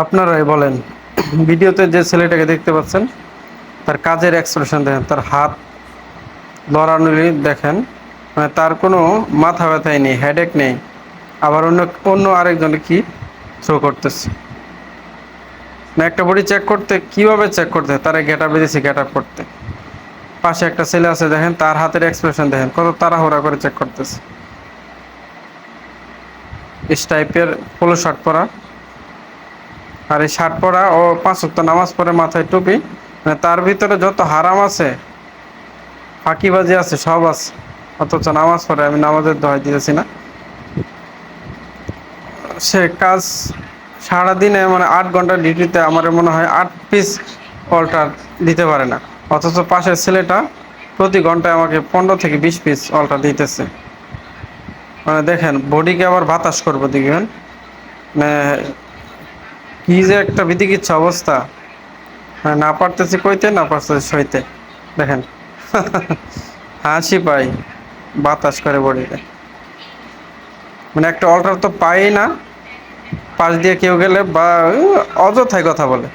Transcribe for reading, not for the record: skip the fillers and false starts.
আপনারাই বলেন, ভিডিওতে যে ছেলেটাকে দেখতে পাচ্ছেন তার কাজের এক্সপ্রেশন দেখেন, তার হাত লড়ানুলি দেখেন, মানে তার কোনো মাথা ব্যথাই নেই, হেডেক নেই। আবার অন্য অন্য আরেকজনে কি শো করতেছে না, একটা বডি চেক করতে কিভাবে চেক করতে তারা গেট আপ দিয়েছে, গেট আপ করতে। পাশে একটা ছেলে আছে দেখেন, তার হাতের এক্সপ্রেশন দেখেন, কত তাড়াহুড়া করে চেক করতেছে। ইস টাইপের পোলো শার্ট পরা, আর এই শার্ট পরা ও 5 ওয়াক্ত নামাজ পড়ে, মাথায় টুপি, মানে তার ভিতরে যত হারাম আছে, ফাঁকিবাজি আছে, সব আছে। অথচ নামাজ পড়ে, আমি নামাজের দোহাই দিতেছি না। সে কাজ সারাদিনে মানে 8 ঘন্টা ডিউটিতে আমার মনে হয় 8 পিস অল্টার দিতে পারে না। অথচ পাশের ছেলেটা প্রতি ঘন্টায় আমাকে 15 থেকে 20 পিস অল্টার দিতেছে। মানে দেখেন, বডিকে আবার বাতাস করবো দেখবেন, মানে কি যে একটা বিধিকিচ্ছা অবস্থা। মানে না পারতেছি কইতে, না পারতেছি সইতে। দেখেন হাসি পাই, বাতাস করে বডিতে। মানে একটা অল্টার তো পাই না, পাশ দিয়ে কেউ গেলে বা অযথায় কথা বলে।